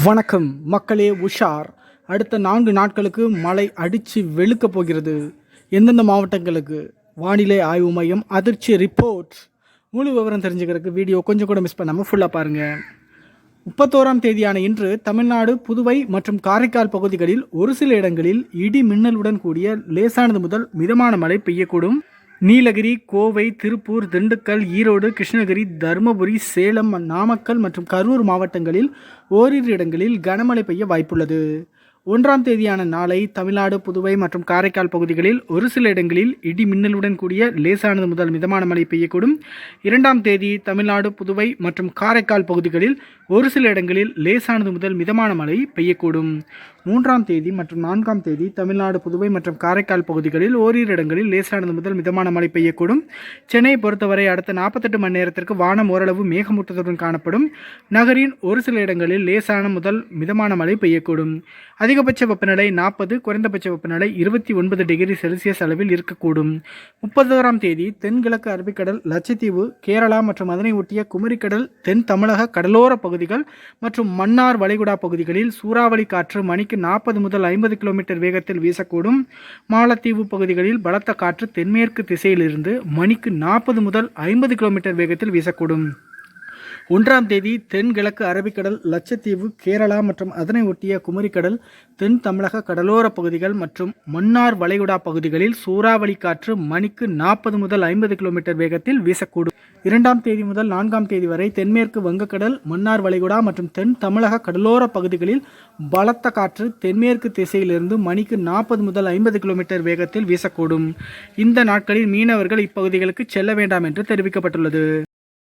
வணக்கம் மக்களே, உஷார். அடுத்த 4 நாட்களுக்கு மழை அடித்து வெளுக்கப் போகிறது. எந்தெந்த மாவட்டங்களுக்கு? வானிலை ஆய்வு மையம் அதிர்ச்சி ரிப்போர்ட். முழு விவரம் தெரிஞ்சுக்கிறதுக்கு வீடியோ கொஞ்சம் கூட மிஸ் பண்ணாமல் ஃபுல்லாக பாருங்கள். 31ஆம் தேதியான இன்று தமிழ்நாடு, புதுவை மற்றும் காரைக்கால் பகுதிகளில் ஒரு சில இடங்களில் இடி மின்னலுடன் கூடிய லேசானது முதல் மிதமான மழை பெய்யக்கூடும். நீலகிரி, கோவை, திருப்பூர், திண்டுக்கல், ஈரோடு, கிருஷ்ணகிரி, தருமபுரி, சேலம், நாமக்கல் மற்றும் கரூர் மாவட்டங்களில் ஓரிரு இடங்களில் கனமழை பெய்ய வாய்ப்புள்ளது. 1ஆம் தேதியான நாளை தமிழ்நாடு, புதுவை மற்றும் காரைக்கால் பகுதிகளில் ஒரு சில இடங்களில் இடி மின்னலுடன் கூடிய லேசானது முதல் மிதமான மழை பெய்யக்கூடும். 2ஆம் தேதி தமிழ்நாடு, புதுவை மற்றும் காரைக்கால் பகுதிகளில் ஒரு சில இடங்களில் லேசானது முதல் மிதமான மழை பெய்யக்கூடும். 3ஆம் தேதி மற்றும் 4ஆம் தேதி தமிழ்நாடு, புதுவை மற்றும் காரைக்கால் பகுதிகளில் ஓரிரு இடங்களில் லேசானது முதல் மிதமான மழை பெய்யக்கூடும். சென்னையை பொறுத்தவரை அடுத்த 48 மணி நேரத்திற்கு வானம் ஓரளவு மேகமூட்டத்துடன் காணப்படும். நகரின் ஒரு சில இடங்களில் லேசான முதல் மிதமான மழை பெய்யக்கூடும். அதிகபட்ச வெப்பநிலை 40, குறைந்தபட்ச வெப்பநிலை 29 டிகிரி செல்சியஸ் அளவில் இருக்கக்கூடும். 31ஆம் தேதி தென்கிழக்கு அரபிக்கடல், லட்சத்தீவு, கேரளா மற்றும் அதனை ஒட்டிய குமரிக்கடல், தென் தமிழக கடலோர பகுதிகள் மற்றும் மன்னார் வளைகுடா பகுதிகளில் சூறாவளி காற்று மணிக்கு 40 முதல் 50 கிலோமீட்டர் வேகத்தில் வீசக்கூடும். மாலத்தீவு பகுதிகளில் பலத்த காற்று தென்மேற்கு திசையிலிருந்து மணிக்கு 40 முதல் 50 கிலோமீட்டர் வேகத்தில் வீசக்கூடும். 1ஆம் தேதி தென்கிழக்கு அரபிக்கடல், லட்சத்தீவு, கேரளா மற்றும் அதனை ஒட்டிய குமரிக்கடல், தென் தமிழக கடலோர பகுதிகள் மற்றும் மன்னார் வளைகுடா பகுதிகளில் சூறாவளி காற்று மணிக்கு 40 முதல் 50 கிலோமீட்டர் வேகத்தில் வீசக்கூடும். 2ஆம் தேதி முதல் 4ஆம் தேதி வரை தென்மேற்கு வங்கக்கடல், மன்னார் வளைகுடா மற்றும் தென் தமிழக கடலோர பகுதிகளில் பலத்த காற்று தென்மேற்கு திசையிலிருந்து மணிக்கு 40 முதல் 50 கிலோமீட்டர் வேகத்தில் வீசக்கூடும். இந்த நாட்களில் மீனவர்கள் இப்பகுதிகளுக்கு செல்ல வேண்டாம் என்று தெரிவிக்கப்பட்டுள்ளது.